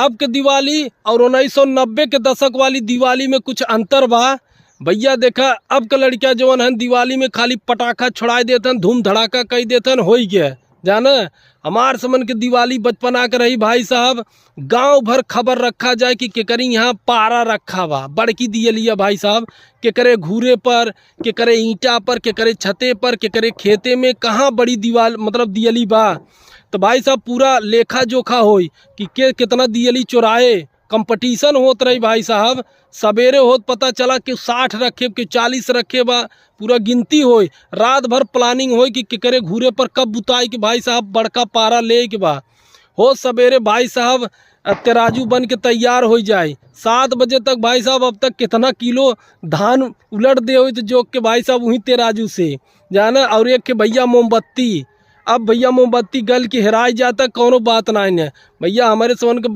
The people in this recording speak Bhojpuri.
अब के दिवाली और 1990 के दशक वाली दिवाली में कुछ अंतर बा। भैया देखा अब के लड़कियां जवन हन दिवाली में खाली पटाखा छोड़ा देतन, धूम धड़ाका कह देतन, हो गया जाना। हमार समन के दिवाली बचपना के रही भाई साहब, गांव भर खबर रखा जाए कि केकरे यहाँ पारा रखा बा, बड़की दियलिया भाई साहब, केकरे घूरे पर, केकरे ईंटा पर, केकरे छते पर, केकरे खेते में, कहाँ बड़ी दीवाल मतलब दियली बा। तो भाई साहब पूरा लेखा जोखा होई कि के कितना दियली चुराए, कंपटीशन होत रही भाई साहब। सवेरे होत पता चला कि 60 रखे कि 40 रखे बा, पूरा गिनती होई। रात भर प्लानिंग होई कि केकरे घूरे पर कब बुताई कि भाई साहब बड़का पारा ले के बा। हो सवेरे भाई साहब तराजू बन के तैयार हो जाए 7 बजे तक भाई साहब। अब तक कितना किलो धान उलट दे हो तो जोक के भाई साहब वहीं तराजू से जाना। और एक के भैया मोमबत्ती, अब भैया मोमबत्ती गल के हेराई जाता, कोनो बात नहीं है भैया। हमारे समन के